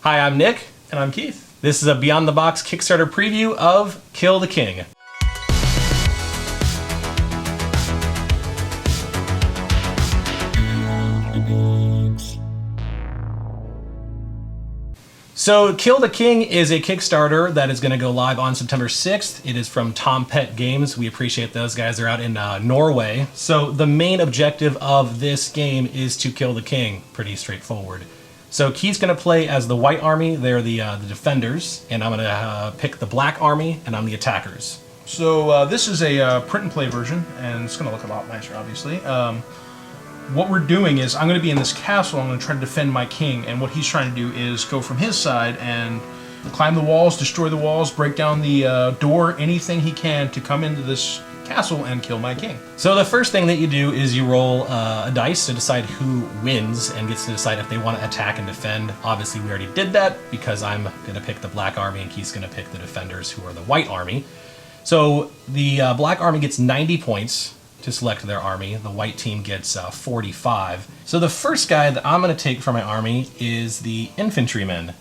Hi, I'm Nick. And I'm Keith. This is a Beyond the Box Kickstarter preview of Kill the King. So Kill the King is a Kickstarter that is going to go live on September 6th. It is from Tompet Games. We appreciate those guys. They're out in Norway. So the main objective of this game is to kill the king. Pretty straightforward. So Keith's going to play as the white army. They're the defenders. And I'm going to pick the black army, and I'm the attackers. So this is a print and play version, and it's going to look a lot nicer, obviously. What we're doing is I'm going to be in this castle. I'm going to try to defend my king, and what he's trying to do is go from his side and climb the walls, destroy the walls, break down the door, anything he can to come into this castle and kill my king. So the first thing that you do is you roll a dice to decide who wins and gets to decide if they want to attack and defend. Obviously, we already did that because I'm going to pick the black army and Keith's going to pick the defenders, who are the white army. So the black army gets 90 points to select their army. The white team gets 45. So the first guy that I'm going to take for my army is the Infantryman.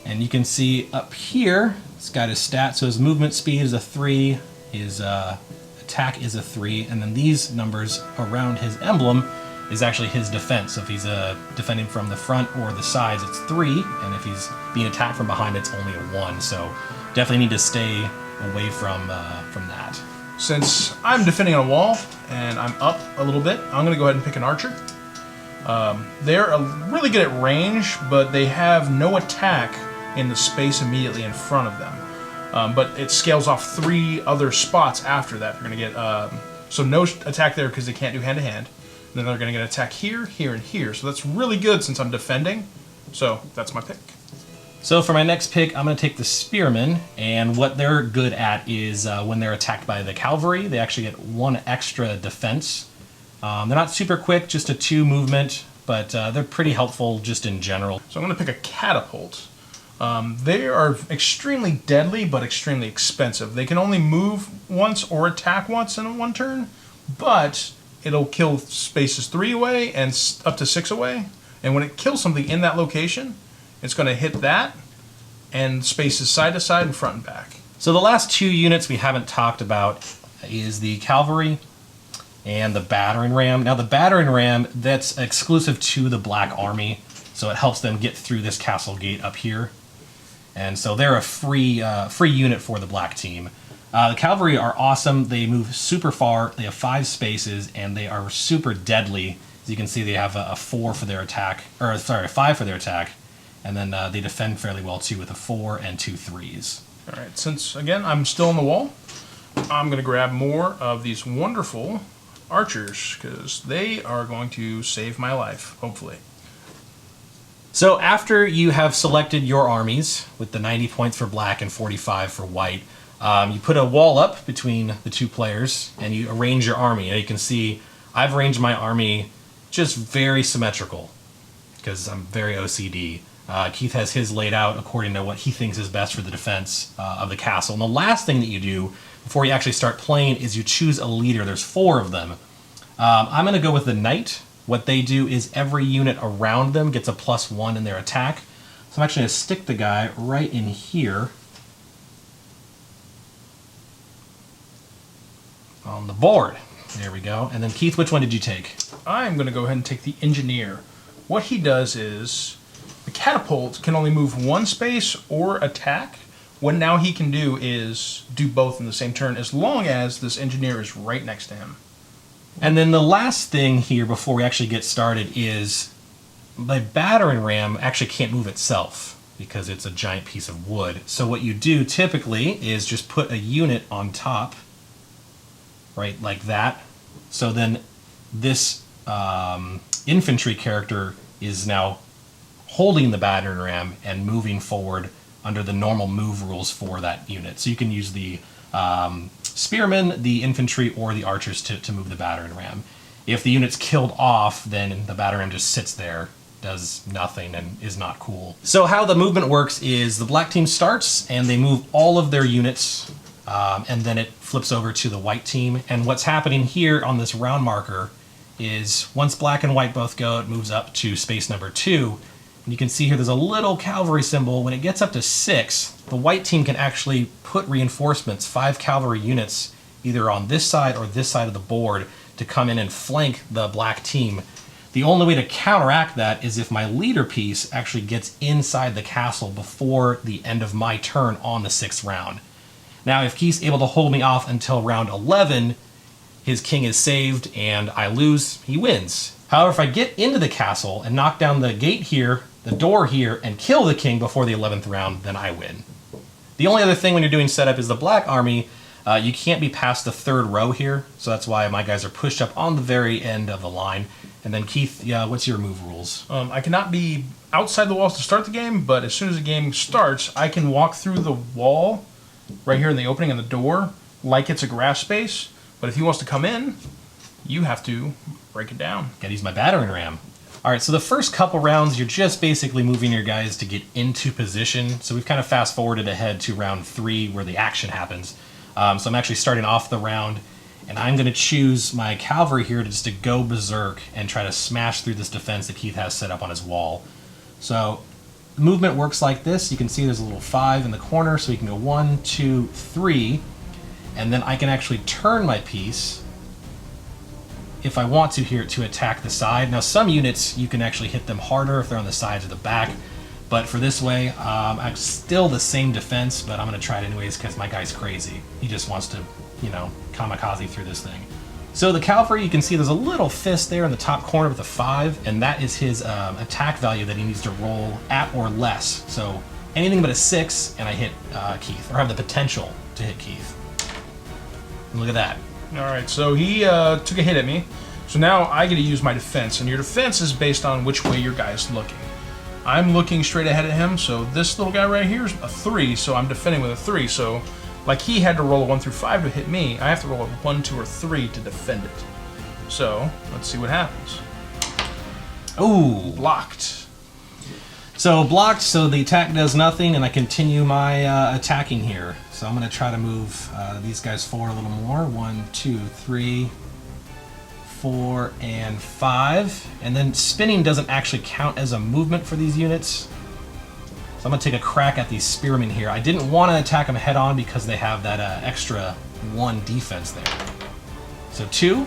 And you can see up here, it's got his stats. So his movement speed is a 3, his attack is a 3, and then these numbers around his emblem is actually his defense. So if he's defending from the front or the sides, it's 3, and if he's being attacked from behind, it's only a 1. So definitely need to stay away from that. Since I'm defending on a wall and I'm up a little bit, I'm going to go ahead and pick an archer. They're really good at range, but they have no attack in the space immediately in front of them. But it scales off 3 other spots after that. They're going to get so no attack there because they can't do hand-to-hand. Then they're going to get attack here, here, and here. So that's really good since I'm defending. So that's my pick. So for my next pick, I'm going to take the Spearmen, and what they're good at is when they're attacked by the Calvary, they actually get 1 extra defense. They're not super quick, just a 2 movement, but they're pretty helpful just in general. So I'm going to pick a catapult. They are extremely deadly, but extremely expensive. They can only move once or attack once in 1 turn, but it'll kill spaces 3 away and up to 6 away. And when it kills something in that location, it's going to hit that and spaces side to side and front and back. So the last 2 units we haven't talked about is the Calvary and the Battering Ram. Now the Battering Ram, that's exclusive to the Black Army, so it helps them get through this castle gate up here. And so they're a free unit for the black team. The Calvary are awesome. They move super far. They have 5 spaces, and they are super deadly. As you can see, they have a 4 for their attack, or sorry, a 5 for their attack. And then they defend fairly well, too, with a 4 and 2 3s. All right, since, again, I'm still on the wall, I'm going to grab more of these wonderful archers, because they are going to save my life, hopefully. So after you have selected your armies, with the 90 points for black and 45 for white, you put a wall up between the 2 players, and you arrange your army. And you can see I've arranged my army just very symmetrical, because I'm very OCD. Keith has his laid out according to what he thinks is best for the defense of the castle. And the last thing that you do before you actually start playing is you choose a leader. There's 4 of them. I'm going to go with the knight. What they do is every unit around them gets a +1 in their attack. So I'm actually going to stick the guy right in here on the board. There we go. And then Keith, which one did you take? I'm going to go ahead and take the engineer. What he does is the catapult can only move 1 space or attack. What now he can do is do both in the same turn, as long as this engineer is right next to him. And then the last thing here before we actually get started is the Battering Ram actually can't move itself because it's a giant piece of wood. So what you do typically is just put a unit on top, right, like that. So then this infantry character is now holding the Battering Ram and moving forward under the normal move rules for that unit. So you can use the Spearmen, the infantry, or the archers to move the Battering Ram. If the unit's killed off, then the Battering Ram just sits there, does nothing, and is not cool. So how the movement works is the black team starts, and they move all of their units, and then it flips over to the white team. And what's happening here on this round marker is once black and white both go, it moves up to space number 2, You can see here there's a little cavalry symbol. When it gets up to 6, the white team can actually put reinforcements, 5 cavalry units, either on this side or this side of the board to come in and flank the black team. The only way to counteract that is if my leader piece actually gets inside the castle before the end of my turn on the 6th round. Now, if Keith's able to hold me off until round 11, his king is saved and I lose, he wins. However, if I get into the castle and knock down the gate here, the door here, and kill the king before the 11th round, then I win. The only other thing when you're doing setup is the black army, you can't be past the 3rd row here, so that's why my guys are pushed up on the very end of the line. And then Keith, yeah, what's your move rules? I cannot be outside the walls to start the game, but as soon as the game starts, I can walk through the wall right here in the opening of the door like it's a grass space. But if he wants to come in, you have to break it down. Gotta use my battering ram. All right, so the first couple rounds, you're just basically moving your guys to get into position. So we've kind of fast forwarded ahead to round 3 where the action happens. So I'm actually starting off the round, and I'm going to choose my cavalry here to go berserk and try to smash through this defense that Keith has set up on his wall. So the movement works like this. You can see there's a little 5 in the corner, so you can go 1, 2, 3, and then I can actually turn my piece if I want to here to attack the side. Now some units you can actually hit them harder if they're on the sides or the back, but for this way I'm still the same defense, but I'm going to try it anyways because my guy's crazy. He just wants to, you know, kamikaze through this thing. So the cavalry, you can see there's a little fist there in the top corner with a 5, and that is his attack value that he needs to roll at or less. So anything but a 6 and I hit Keith, or have the potential to hit Keith. And look at that. Alright, so he took a hit at me. So now I get to use my defense, and your defense is based on which way your guy's looking. I'm looking straight ahead at him, so this little guy right here is a 3, so I'm defending with a 3. So, like he had to roll a 1 through 5 to hit me, I have to roll a 1, 2, or 3 to defend it. So, let's see what happens. Ooh. Blocked. So blocked, so the attack does nothing, and I continue my attacking here. So I'm going to try to move these guys forward a little more. 1, 2, 3, 4, and 5. And then spinning doesn't actually count as a movement for these units. So I'm going to take a crack at these spearmen here. I didn't want to attack them head on because they have that extra 1 defense there. So 2.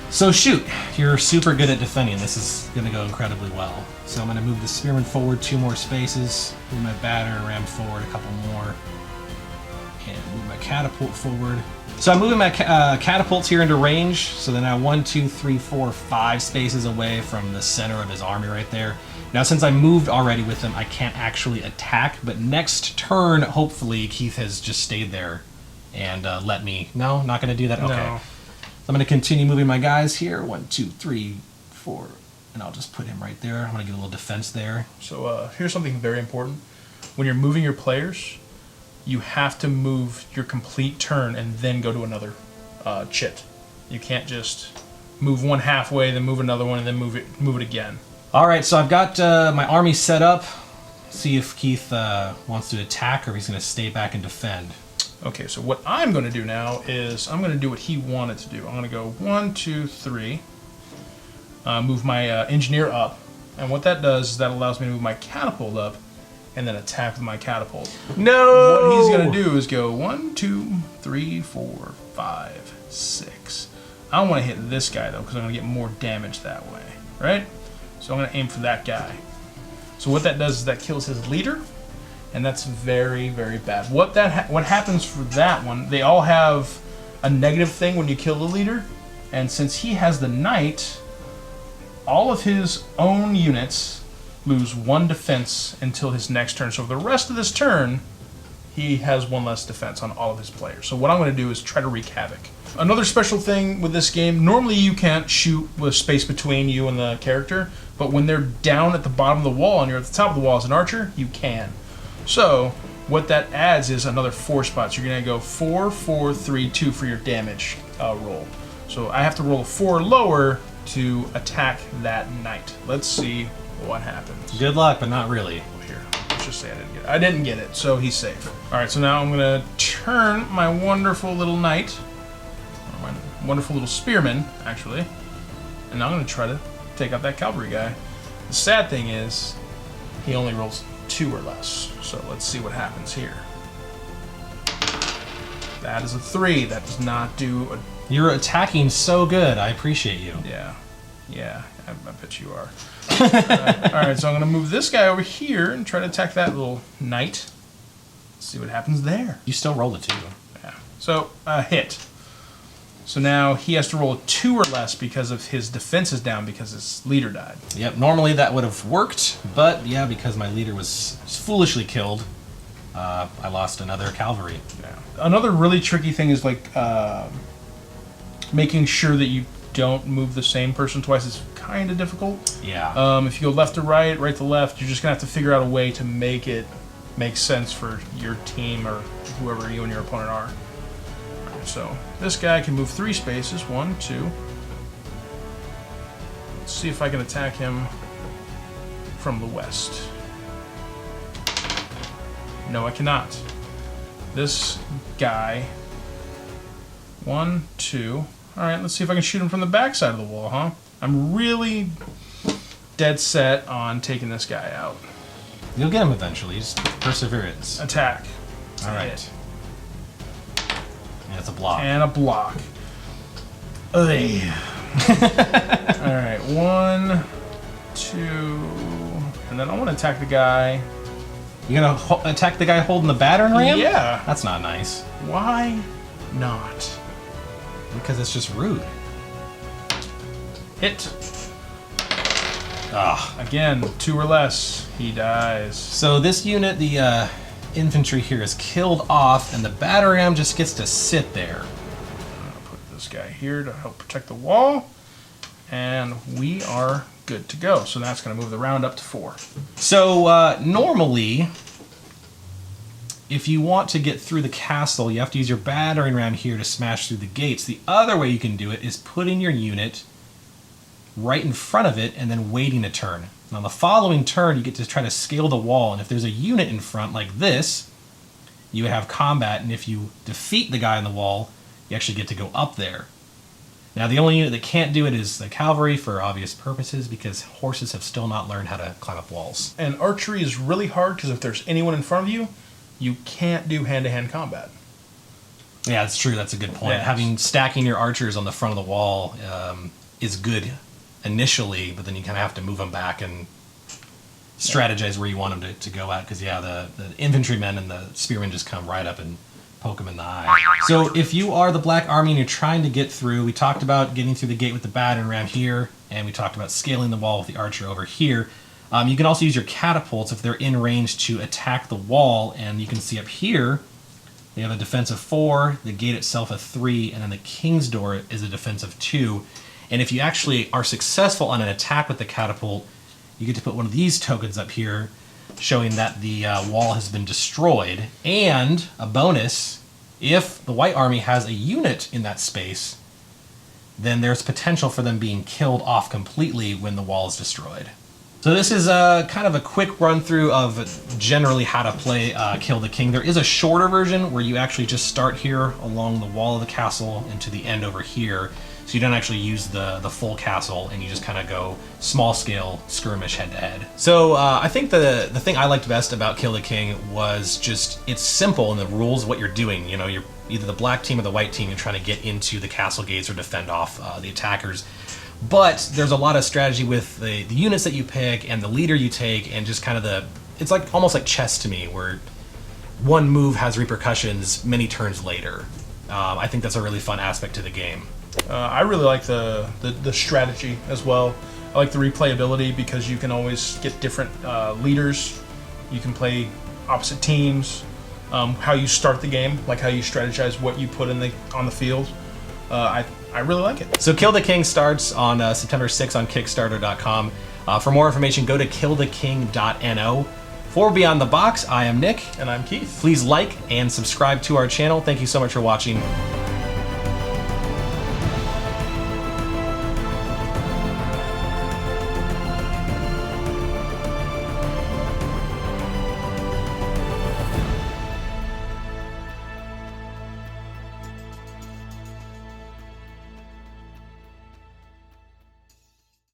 So shoot, you're super good at defending. This is going to go incredibly well. So I'm going to move the spearmen forward 2 more spaces, move my battering ram forward a couple more, and move my catapult forward. So I'm moving my catapults here into range, so they're now 1, 2, 3, 4, 5 spaces away from the center of his army right there. Now since I moved already with them, I can't actually attack, but next turn, hopefully, Keith has just stayed there and let me... No, not going to do that? Okay. No. I'm going to continue moving my guys here. 1, 2, 3, 4, and I'll just put him right there. I'm going to get a little defense there. So here's something very important. When you're moving your players, you have to move your complete turn and then go to another chit. You can't just move one halfway, then move another one, and then move it again. All right, so I've got my army set up. See if Keith wants to attack or he's going to stay back and defend. Okay, so what I'm going to do now is I'm going to do what he wanted to do. I'm going to go 1, 2, 3, move my engineer up, and what that does is that allows me to move my catapult up and then attack with my catapult. No! What he's going to do is go 1, 2, 3, 4, 5, 6. I want to hit this guy though because I'm going to get more damage that way, right? So I'm going to aim for that guy. So what that does is that kills his leader. And that's very, very bad. What happens for that one, they all have a negative thing when you kill the leader. And since he has the knight, all of his own units lose 1 defense until his next turn. So for the rest of this turn, he has 1 less defense on all of his players. So what I'm going to do is try to wreak havoc. Another special thing with this game, normally you can't shoot with space between you and the character, but when they're down at the bottom of the wall and you're at the top of the wall as an archer, you can. So, what that adds is another 4 spots. You're going to go 4, 4, 3, 2 for your damage roll. So I have to roll a 4 lower to attack that knight. Let's see what happens. Good luck, but not really. Here, let's just say I didn't get it. I didn't get it, so he's safe. Alright, so now I'm going to turn my wonderful little knight, or my wonderful little spearman, actually, And I'm going to try to take out that Calvary guy. The sad thing is, he only rolls 2 or less. So let's see what happens here. That is a 3. That does not do a... You're attacking so good. I appreciate you. Yeah, I bet you are. Alright, so I'm going to move this guy over here and try to attack that little knight. Let's see what happens there. You still rolled a 2. Yeah. So, hit. So now he has to roll a 2 or less because of his defense is down because his leader died. Yep, normally that would have worked, but yeah, because my leader was foolishly killed, I lost another cavalry. Yeah. Another really tricky thing is like making sure that you don't move the same person twice is kind of difficult. Yeah. If you go left to right, right to left, you're just going to have to figure out a way to make it make sense for your team or whoever you and your opponent are. So this guy can move 3 spaces. 1, 2. Let's see if I can attack him from the west. No, I cannot. This guy. 1, 2. All right, let's see if I can shoot him from the back side of the wall, huh? I'm really dead set on taking this guy out. You'll get him eventually. Just perseverance. Attack. All right. And it's a block. And a block. Ugh. All right, 1, 2, and then I want to attack the guy. You're gonna attack the guy holding the battering ram? Yeah. That's not nice. Why not? Because it's just rude. Hit. Ah. Again, 2 or less. He dies. So this unit, the infantry here, is killed off, and the battering ram just gets to sit there. I'm gonna put this guy here to help protect the wall, and we are good to go. So that's going to move the round up to 4. So normally, if you want to get through the castle, you have to use your battering ram here to smash through the gates. The other way you can do it is putting your unit right in front of it and then waiting a turn. And on the following turn, you get to try to scale the wall, and if there's a unit in front like this, you would have combat, and if you defeat the guy on the wall, you actually get to go up there. Now, the only unit that can't do it is the cavalry for obvious purposes, because horses have still not learned how to climb up walls. And archery is really hard because if there's anyone in front of you, you can't do hand-to-hand combat. Yeah, that's true. That's a good point. Yes. Stacking your archers on the front of the wall is good initially, but then you kind of have to move them back and strategize where you want them to go at, because the infantrymen and the spearmen just come right up and poke them in the eye. So if you are the Black Army and you're trying to get through, we talked about getting through the gate with the battering ram here, and we talked about scaling the wall with the archer over here. You can also use your catapults if they're in range to attack the wall, and you can see up here they have a defense of 4, the gate itself a 3, and then the king's door is a defense of 2. And if you actually are successful on an attack with the catapult, you get to put one of these tokens up here showing that the wall has been destroyed. And a bonus, if the White Army has a unit in that space, then there's potential for them being killed off completely when the wall is destroyed. So this is kind of a quick run through of generally how to play Kill the King. There is a shorter version where you actually just start here along the wall of the castle and to the end over here. So you don't actually use the full castle, and you just kind of go small scale skirmish head to head. So I think the thing I liked best about Kill the King was just it's simple in the rules what you're doing. You know, you're either the black team or the white team. You're trying to get into the castle gates or defend off the attackers. But there's a lot of strategy with the units that you pick and the leader you take, and just kind of it's like almost like chess to me, where one move has repercussions many turns later. I think that's a really fun aspect to the game. I really like the strategy as well. I like the replayability because you can always get different leaders. You can play opposite teams. How you start the game, like how you strategize what you put on the field. I really like it. So Kill the King starts on September 6th on Kickstarter.com. For more information, go to killtheking.no. For Beyond the Box, I am Nick. And I'm Keith. Please like and subscribe to our channel. Thank you so much for watching.